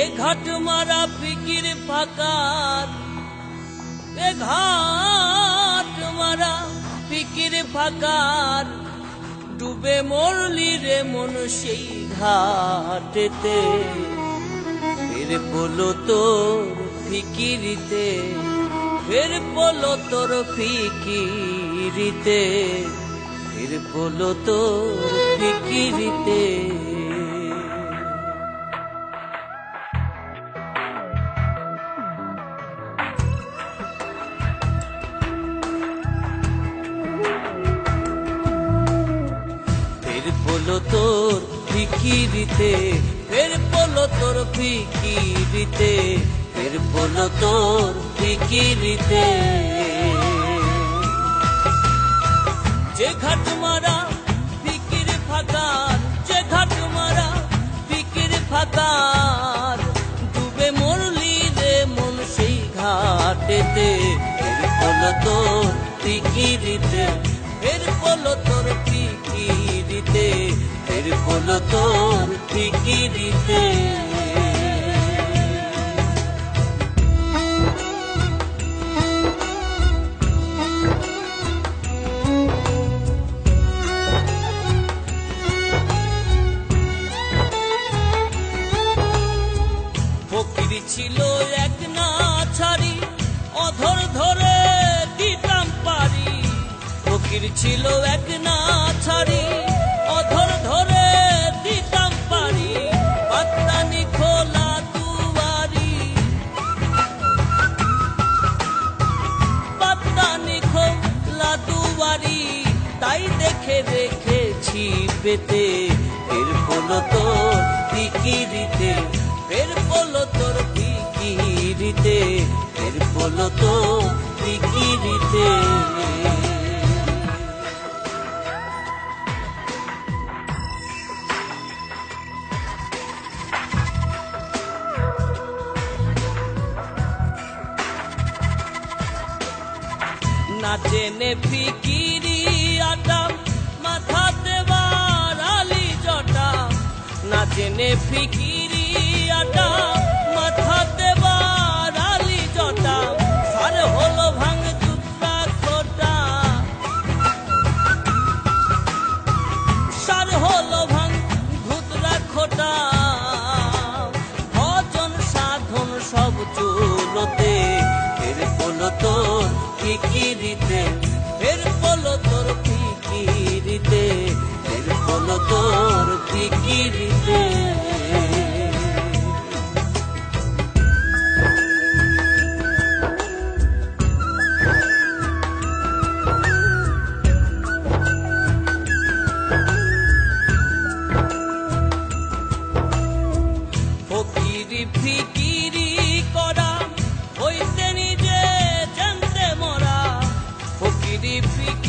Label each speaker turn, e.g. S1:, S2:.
S1: এ ঘাট মারা ফিকির ফাকার, এ ঘাট মারা ফিকির ফাকার, ডুবে মরলি রে মন সেই ঘাটেতে। ফের পলো তোর ফিকিরিতে, ফের পলো তোর ফিকিরিতে, ফের পলো তোর ফিকিরিতে। ফের পলো তোর ফিকিরিতে, ফের পলো তোর ফিকিরিতে, ফের পলো তোর ফিকিরিতে। যে ঘাট মারা ফিকির ফাকার, যে ঘাট মারা ফিকির ফাকার, ডুবে মরলি রে মন সেই ঘাটেতে। ফের পলো তোর ফিকিরিতে, ফের পলো তোর ফিকিরিতে, ফের পলো তোর ফিকিরিতে। ফকির ছিল এক না ছাড়ি, অধর ধরে দিতাম পারি। ফকির ছিল এক না ছাড়ি, অধর ধরে দিতাম পারি। পাত্তানি খোলা দুয়ারি, পাত্তানি খোলা দুয়ারি, তাই দেখে রেখেছি পেতে। ফের পলো তোর ফিকিরিতে, ফের পলো তোর ফিকিরিতে, ফের পলো তোর ফিকিরিতে। না জেনে ফিকিরি আটাম, মাথাতে বাড়ালি জটা। না জেনে ফিকিরি আটাম, মাথাতে বাড়ালি জটা। সার হলো ভাঙ জুতা খোটা, সার হলো ভাঙ ধুতরা খোটা। ভজন সাধন সব চুলোতে, ফের পলো তোর ফিকিরিতে, ফের পলো তোর ফিকিরিতে, ফের পলো তোর ফিকিরিতে। ফকিরি ফিকিরি করা হইতে নিজে জানতে মরা। ফকিরি ফিকিরি